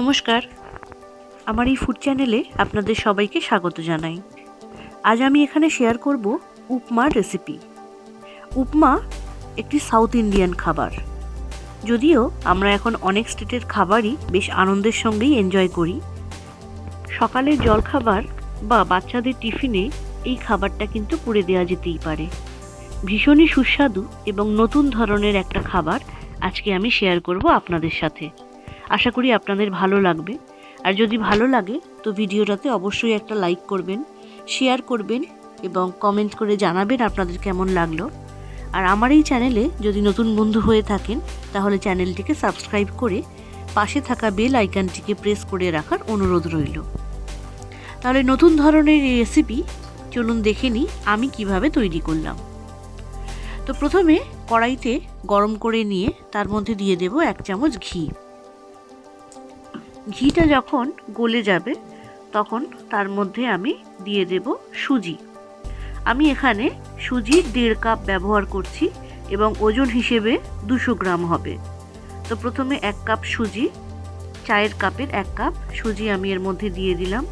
নমস্কার, আমার এই ফুড চ্যানেলে আপনাদের সবাইকে স্বাগত জানাই। আজ আমি এখানে শেয়ার করব উপমার রেসিপি। উপমা একটি সাউথ ইন্ডিয়ান খাবার। যদিও আমরা এখন অনেক স্টেটের খাবারই বেশ আনন্দের সঙ্গেই এনজয় করি। সকালের জলখাবার বা বাচ্চাদের টিফিনে এই খাবারটা কিন্তু করে দেওয়া যেতেই পারে। ভীষণই সুস্বাদু এবং নতুন ধরনের একটা খাবার আজকে আমি শেয়ার করব আপনাদের সাথে। আশা করি আপনাদের ভালো লাগবে। আর যদি ভালো লাগে তো ভিডিওটাতে অবশ্যই একটা লাইক করবেন, শেয়ার করবেন এবং কমেন্ট করে জানাবেন আপনাদের কেমন লাগলো। আর আমার এই চ্যানেলে যদি নতুন বন্ধু হয়ে থাকেন তাহলে চ্যানেলটিকে সাবস্ক্রাইব করে পাশে থাকা বেল আইকনটিকে প্রেস করে রাখার অনুরোধ রইল। তাহলে নতুন ধরনের এই রেসিপি চলুন দেখে নিই আমি কিভাবে তৈরি করলাম। তো প্রথমে কড়াইতে গরম করে নিয়ে তার মধ্যে দিয়ে দেব 1 চামচ ঘি। ঘিটা যখন গলে যাবে তখন তার মধ্যে আমি দিয়ে দেব সুজি। আমি এখানে সুজির 1.5 কাপ ব্যবহার করছি এবং ওজন হিসেবে 200 গ্রাম হবে। তো প্রথমে 1 কাপ সুজি, চায়ের কাপের 1 কাপ সুজি আমি এর মধ্যে দিয়ে দিলাম।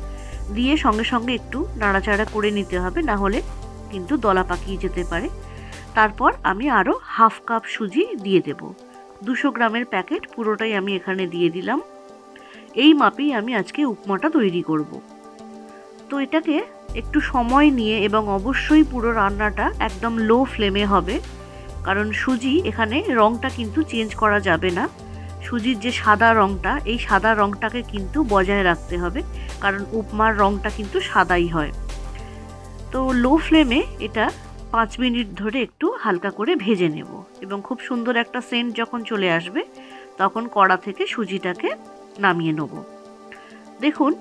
দিয়ে সঙ্গে সঙ্গে একটু নাড়াচাড়া করে নিতে হবে, না হলে কিন্তু দলা পাকিয়ে যেতে পারে। তারপর আমি আরও 1/2 কাপ সুজি দিয়ে দেব। 200 গ্রামের প্যাকেট পুরোটাই আমি এখানে দিয়ে দিলাম। এই মাপেই আমি আজকে উপমাটা তৈরি করব। তো এটাকে একটু সময় নিয়ে এবং অবশ্যই পুরো রান্নাটা একদম লো ফ্লেমে হবে, কারণ সুজি এখানে রঙটা কিন্তু চেঞ্জ করা যাবে না। সুজির যে সাদা রঙটা, এই সাদা রঙটাকে কিন্তু বজায় রাখতে হবে, কারণ উপমার রঙটা কিন্তু সাদাই হয়। তো লো ফ্লেমে এটা 5 মিনিট ধরে একটু হালকা করে ভেজে নেব এবং খুব সুন্দর একটা সেন্ট যখন চলে আসবে তখন কড়া থেকে সুজিটাকে নামিয়ে নেব। দেখুন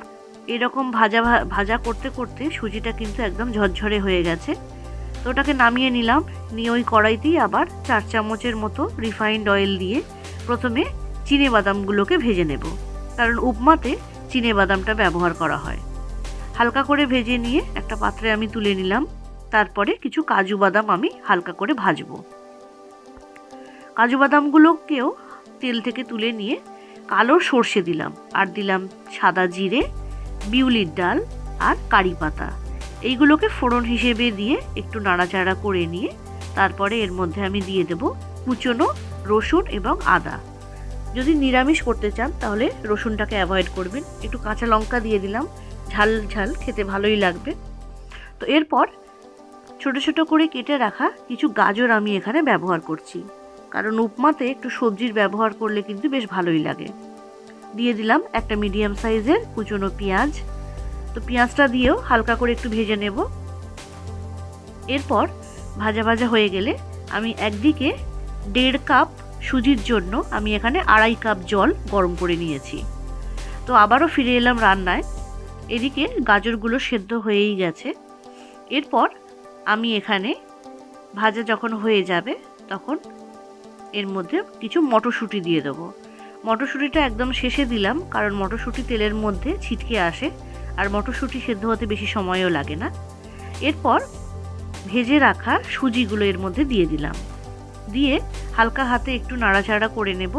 এরকম ভাজা করতে করতে সুজিটা কিন্তু একদম ঝরঝরে হয়ে গেছে। তো ওটাকে নামিয়ে নিলাম। নিয়ে ওই কড়াইতেই আবার 4 চামচের মতো রিফাইন্ড অয়েল দিয়ে প্রথমে চিনেবাদামগুলোকে ভেজে নেব, কারণ উপমাতে চিনেবাদামটা ব্যবহার করা হয়। হালকা করে ভেজে নিয়ে একটা পাত্রে আমি তুলে নিলাম। তারপরে কিছু কাজু বাদাম আমি হালকা করে ভাজবো। কাজু বাদামগুলোকেও তেল থেকে তুলে নিয়ে কালো সর্ষে দিলাম, আর দিলাম সাদা জিরে, বিউলির ডাল আর কারি পাতা। এইগুলোকে ফোড়ন হিসেবে দিয়ে একটু নাড়াচাড়া করে নিয়ে তারপরে এর মধ্যে আমি দিয়ে দেব কুচনো রসুন এবং আদা। যদি নিরামিষ করতে চান তাহলে রসুনটাকে অ্যাভয়েড করবেন। একটু কাঁচা লঙ্কা দিয়ে দিলাম, ঝাল ঝাল খেতে ভালোই লাগবে। তো এরপর ছোট ছোট করে কেটে রাখা কিছু গাজর আমি এখানে ব্যবহার করছি, কারণ উপমাতে একটু সবজির ব্যবহার করলে কিন্তু বেশ ভালোই লাগে। দিয়ে দিলাম একটা মিডিয়াম সাইজের কুচনো পেঁয়াজ। তো পেঁয়াজটা দিয়েও হালকা করে একটু ভেজে নেব। এরপর ভাজা ভাজা হয়ে গেলে আমি একদিকে 1.5 কাপ সুজির জন্য আমি এখানে 2.5 কাপ জল গরম করে নিয়েছি। তো আবারও ফিরে এলাম রান্নায়। এদিকে গাজরগুলো সেদ্ধ হয়েই গেছে। এরপর আমি এখানে ভাজা যখন হয়ে যাবে তখন এর মধ্যে কিছু মটরশুঁটি দিয়ে দেবো। মটরশুঁটিটা একদম শেষে দিলাম, কারণ মটরশুঁটি তেলের মধ্যে ছিটকে আসে আর মটরশুঁটি সেদ্ধ হতে বেশি সময়ও লাগে না। এরপর ভেজে রাখা সুজিগুলো এর মধ্যে দিয়ে দিলাম। দিয়ে হালকা হাতে একটু নাড়াচাড়া করে নেব,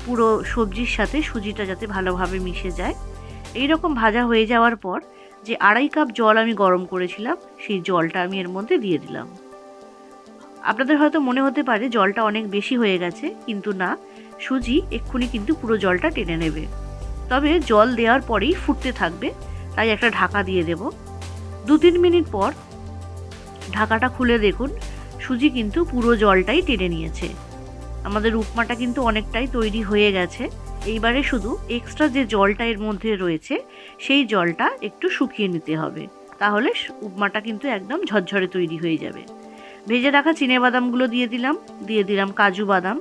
পুরো সবজির সাথে সুজিটা যাতে ভালোভাবে মিশে যায়। এই রকম ভাজা হয়ে যাওয়ার পর যে 2.5 কাপ জল আমি গরম করেছিলাম সেই জলটা আমি এর মধ্যে দিয়ে দিলাম। আপনাদের হয়তো মনে হতে পারে জলটা অনেক বেশি হয়ে গেছে, কিন্তু না, সুজি এক্ষুনি কিন্তু পুরো জলটা টেনে নেবে। তবে জল দেওয়ার পরেই ফুটতে থাকবে, তাই একটা ঢাকা দিয়ে দেব। 2-3 মিনিট পর ঢাকাটা খুলে দেখুন সুজি কিন্তু পুরো জলটাই টেনে নিয়েছে। আমাদের উপমাটা কিন্তু অনেকটাই তৈরি হয়ে গেছে। এইবারে শুধু এক্সট্রা যে জলটা এর মধ্যে রয়েছে সেই জলটা একটু শুকিয়ে নিতে হবে, তাহলে উপমাটা কিন্তু একদম ঝরঝরে তৈরি হয়ে যাবে। ভেজে রাখা চিনেবাদামগুলো দিয়ে দিলাম কাজু বাদাম।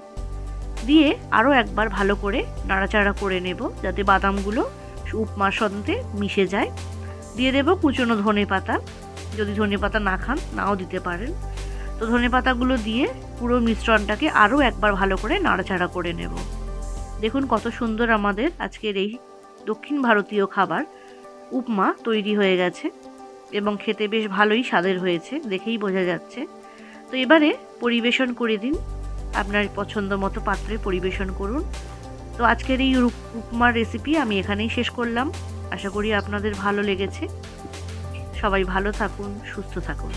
দিয়ে আরও একবার ভালো করে নাড়াচাড়া করে নেব যাতে বাদামগুলো উপমার সঙ্গে মিশে যায়। দিয়ে দেব কুচনো ধনেপাতা। যদি ধনেপাতা না খান নাও দিতে পারেন। তো ধনেপাতাগুলো দিয়ে পুরো মিশ্রণটাকে আরও একবার ভালো করে নাড়াচাড়া করে নেব। দেখুন কত সুন্দর আমাদের আজকের এই দক্ষিণ ভারতীয় খাবার উপমা তৈরি হয়ে গেছে এবং খেতে বেশ ভালোই স্বাদের হয়েছে, দেখেই বোঝা যাচ্ছে। তো এবারে পরিবেশন করে দিন। আপনার পছন্দ মতো পাত্রে পরিবেশন করুন। তো আজকের এই উপমার রেসিপি আমি এখানেই শেষ করলাম। আশা করি আপনাদের ভালো লেগেছে। সবাই ভালো থাকুন, সুস্থ থাকুন।